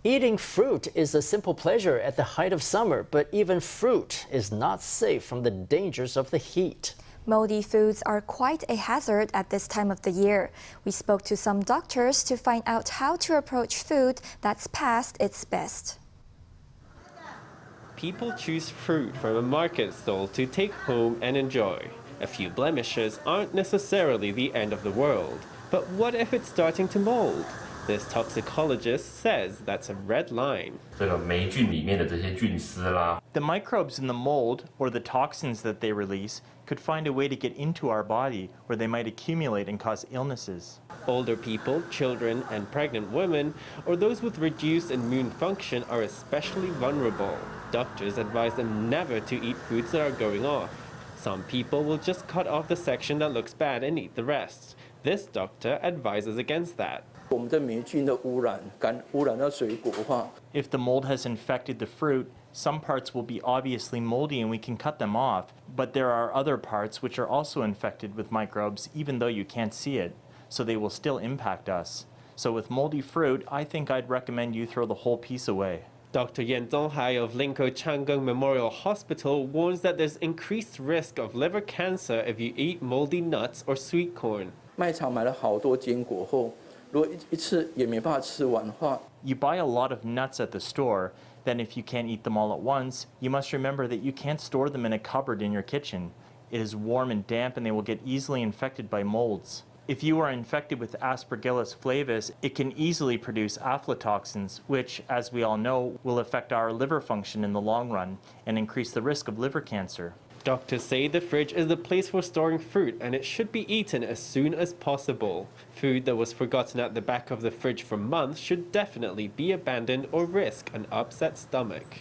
Eating fruit is a simple pleasure at the height of summer, but even fruit is not safe from the dangers of the heat. Moldy foods are quite a hazard at this time of the year. We spoke to some doctors to find out how to approach food that's past its best. People choose fruit from a market stall to take home and enjoy. A few blemishes aren't necessarily the end of the world. But what if it's starting to mold? This toxicologist says that's a red line. The microbes in the mold, or the toxins that they release, could find a way to get into our body where they might accumulate and cause illnesses. Older people, children, and pregnant women, or those with reduced immune function are especially vulnerable. Doctors advise them never to eat foods that are going off. Some people will just cut off the section that looks bad and eat the rest. This doctor advises against that. If the mold has infected the fruit, some parts will be obviously moldy and we can cut them off. But there are other parts which are also infected with microbes even though you can't see it, so they will still impact us. So with moldy fruit, I think I'd recommend you throw the whole piece away. Dr. Yan Donghai of Linkou Chang'an Memorial Hospital warns that there's increased risk of liver cancer if you eat moldy nuts or sweet corn. You buy a lot of nuts at the store, then if you can't eat them all at once, you must remember that you can't store them in a cupboard in your kitchen. It is warm and damp and they will get easily infected by molds. If you are infected with Aspergillus flavus, it can easily produce aflatoxins, which, as we all know, will affect our liver function in the long run and increase the risk of liver cancer. Doctors say the fridge is the place for storing fruit and it should be eaten as soon as possible. Food that was forgotten at the back of the fridge for months should definitely be abandoned or risk an upset stomach.